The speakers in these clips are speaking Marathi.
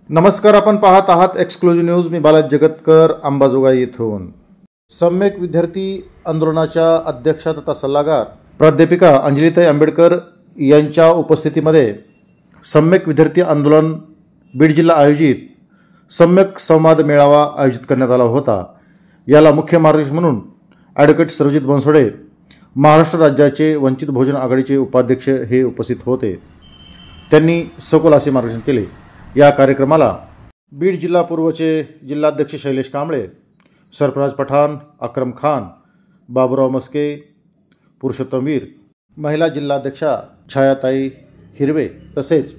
नमस्कार, आपण पाहत आहात एक्सक्लुझिव्ह न्यूज. मी बालाजी जगतकर, अंबाजोगाई येथून. सम्यक विद्यार्थी आंदोलनाच्या अध्यक्षा तथा सल्लागार प्राध्यापिका अंजलीताई आंबेडकर यांच्या उपस्थितीमध्ये सम्यक विद्यार्थी आंदोलन बीड जिल्हा आयोजित सम्यक संवाद मेळावा आयोजित करण्यात आला होता. याला मुख्य मार्गदर्शक म्हणून ॲडव्होकेट सर्वजित बनसोडे, महाराष्ट्र राज्याचे वंचित बहुजन आघाडीचे उपाध्यक्ष हे उपस्थित होते. त्यांनी सखोल असे मार्गदर्शन केले. या कार्यक्रमाला बीड जिल्हा पूर्वचे जिल्हाध्यक्ष शैलेश कांबळे, सरफराज पठाण, अक्रम खान, बाबूराव मस्के, पुरुषोत्तम वीर, महिला जिल्हाध्यक्षा छायाताई हिरवे तसेच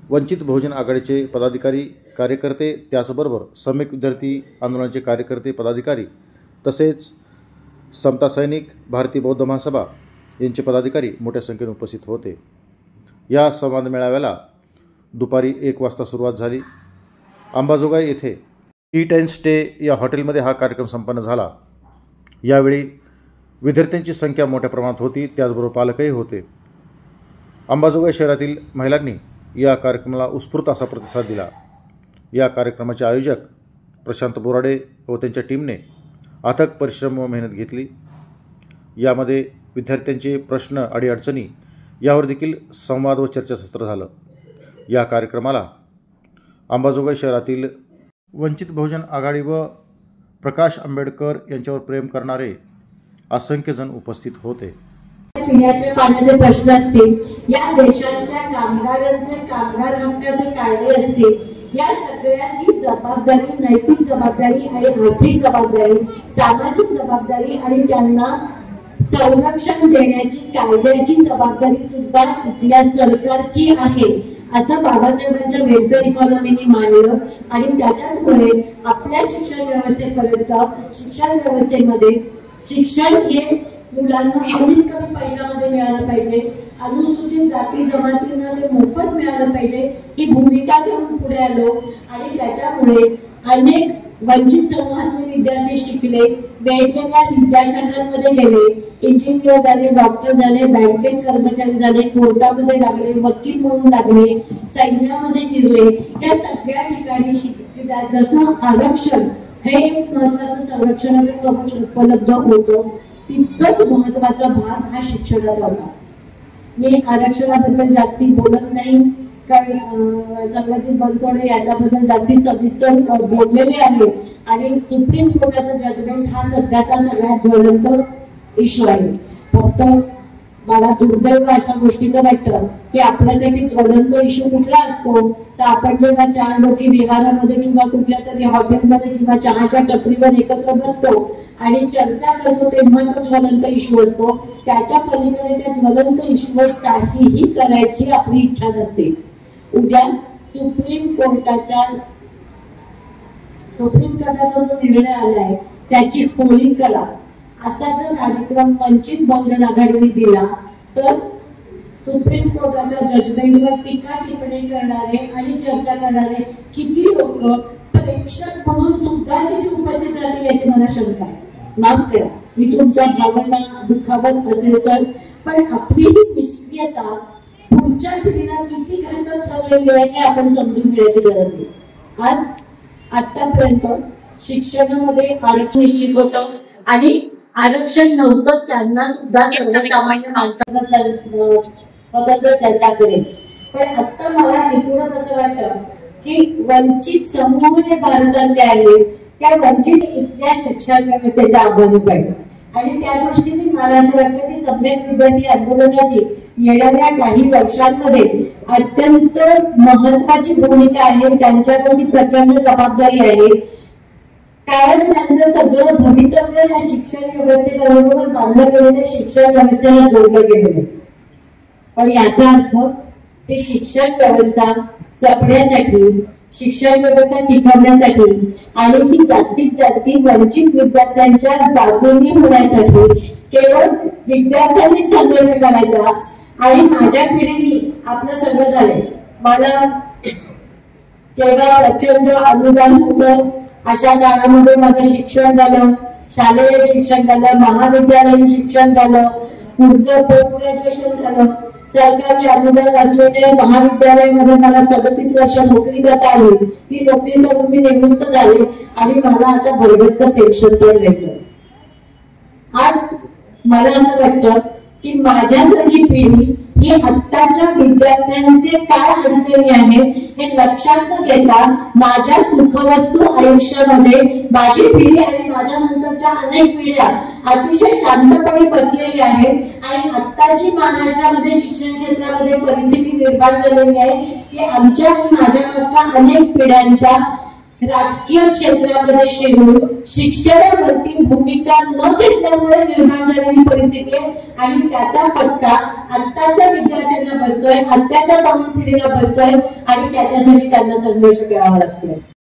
वंचित बहुजन आघाडीचे पदाधिकारी कार्यकर्ते, त्याचबरोबर सम्यक विद्यार्थी आंदोलनाचे कार्यकर्ते पदाधिकारी तसेच समता सैनिक, भारतीय बौद्ध महासभा यांचे पदाधिकारी मोठ्या संख्येने उपस्थित होते. या संवाद मेळाव्याला दुपारी 1 वाजता सुरुवात झाली. अंबाजोगाई येथे ईट अँड स्टे या हॉटेलमध्ये हा कार्यक्रम संपन्न झाला. यावेळी विद्यार्थ्यांची संख्या मोठ्या प्रमाणात होती, त्याचबरोबर पालकही होते. अंबाजोगाई शहरातील महिलांनी या कार्यक्रमाला उत्स्फूर्त असा प्रतिसाद दिला. या कार्यक्रमाचे आयोजक प्रशांत बोराडे व त्यांच्या टीमने अथक परिश्रम व मेहनत घेतली. यामध्ये विद्यार्थ्यांचे प्रश्न, अडीअडचणी यावर देखील संवाद व चर्चासत्र झालं. या कार्यक्रमाला अंबाजोगाई शहरातील वंचित बहुजन आघाडी व प्रकाश आंबेडकर यांच्यावर प्रेम करणारे असंख्य जण उपस्थित होते. पिण्याच्या पाण्याचे प्रश्न असतील, या देशातल्या कामगारांचे कामगार हक्काचे कायदे असतील, या सगळ्याची जबाबदारी, नैतिक जबाबदारी आणि आर्थिक जबाबदारी, सामाजिक जबाबदारी आणि त्यांना संरक्षण देण्याची कायद्याची जबाबदारी सुद्धा इथल्या सरकारची आहे असं बाबासाहेबांच्या वेलफेअर इकॉनॉमीने मानलं. आणि त्याच्याचमुळे आपल्या शिक्षण व्यवस्थेपर्यंत, शिक्षण व्यवस्थेमध्ये शिक्षण हे मुलांना कमीत कमी पैशामध्ये मिळालं पाहिजे, अनुसूचित जाती जमातींना ते मोफत मिळालं पाहिजे ही भूमिका घेऊन पुढे आलो. आणि त्याच्यामुळे अनेक वंचित समूहातले विद्यार्थी शिकले, वेगवेगळ्या विद्याशाखांमध्ये गेले, इंजिनियर झाले, डॉक्टर झाले, बँकेत कर्मचारी झाले, कोर्टामध्ये लागले, वकील म्हणून लागले, सैन्यामध्ये शिरले. या सगळ्या ठिकाणी जसं आरक्षण हे एक महत्वाचं संरक्षणाचं कवच उपलब्ध होतं, तितकंच महत्वाचा भाग हा शिक्षणाचा होता. मी आरक्षणाबद्दल जास्ती बोलत नाही, कारण सर्वजित बनसोडे याच्याबद्दल जास्ती सविस्तर बोललेले आहे. आणि सुप्रीम कोर्टाचं जजमेंट हा सध्याचा सगळ्यात ज्वलंत इश्यू आहे. फक्त मला दुर्दैव अशा गोष्टीचं वाटतं की आपल्यासाठी ज्वलंत इश्यू कुठला असतो तर आपण जेव्हा 4 लोकी विहारामध्ये किंवा कुठल्या तरी हॉटेलमध्ये किंवा चहाच्या टपरीवर एकत्र बसतो आणि चर्चा करतो तेव्हा तो ज्वलंत इश्यू असतो. त्याच्या पलीकडे त्या ज्वलंत इश्यूवर काहीही करायची आपली इच्छा नसते. उद्या सुप्रीम कोर्टाचा जो निर्णय आलाय त्याची होळी करा असा जर कार्यक्रम वंचित बहुजन आघाडीने दिला तर सुप्रीम कोर्टाच्या जजमेंटवर टीका टिप्पणी करणारे आणि चर्चा करणारे किती लोक प्रेक्षक म्हणून सुद्धा किती उपस्थित राहतील याची मला शंका आहे. माफ करा मी तुमच्या भावना दुखावत असेल तर, पण आपली ही निष्क्रियता पुढच्या पिढीला किती घातक ठरलेली आहे हे आपण समजून घेण्याची गरज आहे. आज आतापर्यंत शिक्षणामध्ये आरक्षण निश्चित होतं आणि आरक्षण नव्हतं त्यांना सुद्धा सर्वसामान्य माणसांना स्वतंत्र चर्चा करेल. पण आता मला एकूणच असं वाटतं की वंचित समूह जे भारतातले आले त्या वंचित इथल्या शिक्षण व्यवस्थेचा आव्हान पाहिजे. आणि त्या दृष्टीने मला असं वाटतं की सम्यक विद्यार्थी आंदोलनाची येणाऱ्या काही वर्षांमध्ये अत्यंत महत्वाची भूमिका आहे. त्यांच्यावरती प्रचंड जबाबदारी आहे, कारण त्यांचं सगळं भवितव्य या शिक्षण व्यवस्थेबरोबर बांधलं गेलेल्या शिक्षण व्यवस्थेला जोडलं गेलेलं. पण याचा अर्थ ते शिक्षण व्यवस्था जपण्यासाठी, शिक्षण व्यवस्था टिकवण्यासाठी आणि ती जास्तीत जास्त वंचित विद्यार्थ्यांच्या बाजूने होण्यासाठी केवळ विद्यार्थ्यांनीच संघर्ष करायचा. आणि माझ्या पिढीने आपलं सगळं झालंय. मला जेव्हा प्रचंड अनुदान होतं अशा काळामध्ये माझं शिक्षण झालं, शालेय शिक्षण झालं, महाविद्यालयीन शिक्षण झालं, पुढचं पोस्ट ग्रॅज्युएशन झालं. सरकारी अनुदान असलेल्या महाविद्यालयामध्ये मला 37 वर्ष नोकरी करता आली. ती नोकरी करून मी निवृत्त झाले आणि मला आता भरगतचं पेन्शन पण मिळतं. आज मला असं वाटतं की माझ्यासारखी पिढी ही आत्ताच्या विद्यार्थ्यांचे काय अडचणी आहे हे लक्षात न घेता माझ्या सुखवस्तू आयुष्यामध्ये माझी पिढी आणि माझ्या नंतरच्या अनेक पिढ्या अतिशय शांतपणे बसलेली आहे. आणि आत्ताची महाराष्ट्रामध्ये शिक्षण क्षेत्रामध्ये परिस्थिती निर्माण झालेली आहे की आमच्या आणि माझ्याकडच्या अनेक पिढ्यांच्या राजकीय क्षेत्रामध्ये शिरून शिक्षणावरती भूमिका न घेतल्यामुळे निर्माण झालेली परिस्थिती आहे. आणि त्याचा फटका आत्ताच्या विद्यार्थ्यांना बसतोय, आत्ताच्या तरुण पिढीला बसतोय आणि त्याच्यासाठी त्यांना संघर्ष करावा लागतोय.